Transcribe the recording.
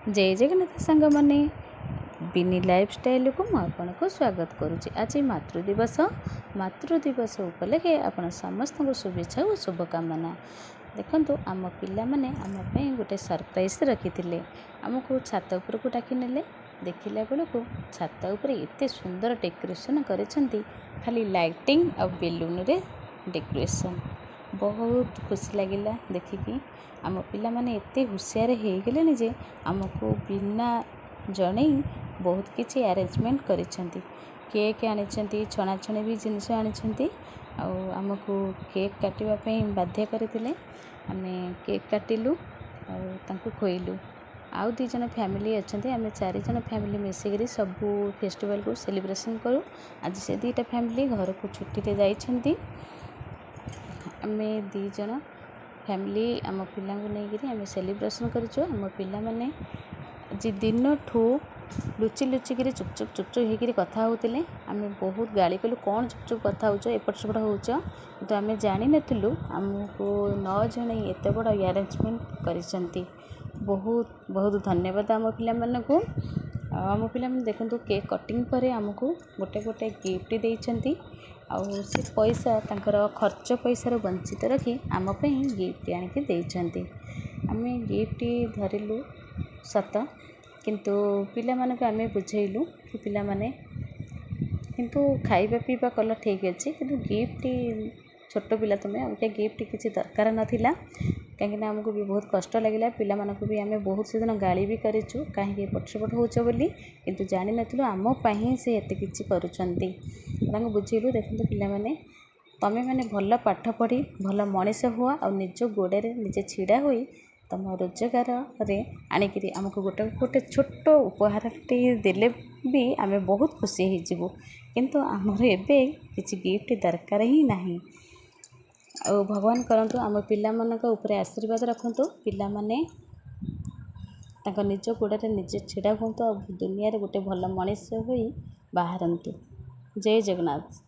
जय जगन्नाथ सांग मैंने बिनी लाइफस्टाइल को आपको स्वागत करुच्ची। आज मातृदिवस उपलक्षे आपण समस्त को शुभेच्छा और शुभकामना। देखो आम पिला माने आम गोटे सरप्राइज रखी थे। आमको छात उपर को डाकी नेले। देखला बेलू छात उपर एत सुंदर डेकोरेशन कर खाली लाइटिंग और बेलून रे डेकोरेशन बहुत खुशी लगिला देखिकी। आम पिला माने एते होशियार हो गले जे आमको बिना जन बहुत किसी अरेंजमेंट करिसेंती। केक आनी छणाछणी भी जिनस आनी आमको केक काटिबा बाध्य करते। आम केक काटिलु और खोइलु। आउ दी जन फैमिली अच्छा आम 4 जन फैमिली मिसिक सबू फेस्टिवल को सेलिब्रेशन करूँ। आज से 2टा फैमिली घर को छुट्टी जाइछंती। आम 2 जन फैमिली आम पिला नहीं सेलिब्रेशन करूँ। आम पिला माने आज दिन ठू लुचि लुचिक चुप चुप होकर कथा होते। आम बहुत गाड़ी कलु कौन चुप चुप कथा हो एपट सेपट हो तो आम जानी नथिलु आमको 9 जन एत बड़ अरेंजमेंट करिसेंती। बहुत बहुत धन्यवाद आम पिला मानकु। आम पिला माने देखंतु केक कटिंग पर आमको गोटे गोटे गिफ्ट देइछंती। आउ से पैसा तांकर खर्च पैसा वंचित रखी आम पे गिफ्ट आनिक देइछंती। आम गिफ्ट धरिलु सत किंतु पिला मानक आम बुझेलु कि पिला माने किंतु खाइबा पीवा कल ठीक अच्छे किंतु गिफ्ट छोट पिला तुम्हें आम गिफ्ट किसी दरकार नाथिला। कहीं आमको भी बहुत कष्ट लगे पिला मानक भी आम बहुत से दिन गाड़ी भी करूँ कहीं एपट सेपट हो किंतु जानी नथिलु आम पाई से एत किछि करूछंती। बुझेलु देखो पिला माने तमें मैंने भल पाठ पढ़ी भल मनीष हुआ और निज गोड़े निजे छिड़ा हुई तुम रोजगार आणिकी आमको गोटे गोटे छोट उपहार देले भी आम बहुत खुशी हो किंतु आमर एबे किसी गिफ्ट दरकार ही नहीं। और भगवान करंतु आम पिला मानक ऊपर आशीर्वाद रखंतु पिला माने तांको निज गोड़े निजे छिड़ा हुंतु और दुनिया रे गोटे भल मनीष होई बाहरंतु। जय जगन्नाथ।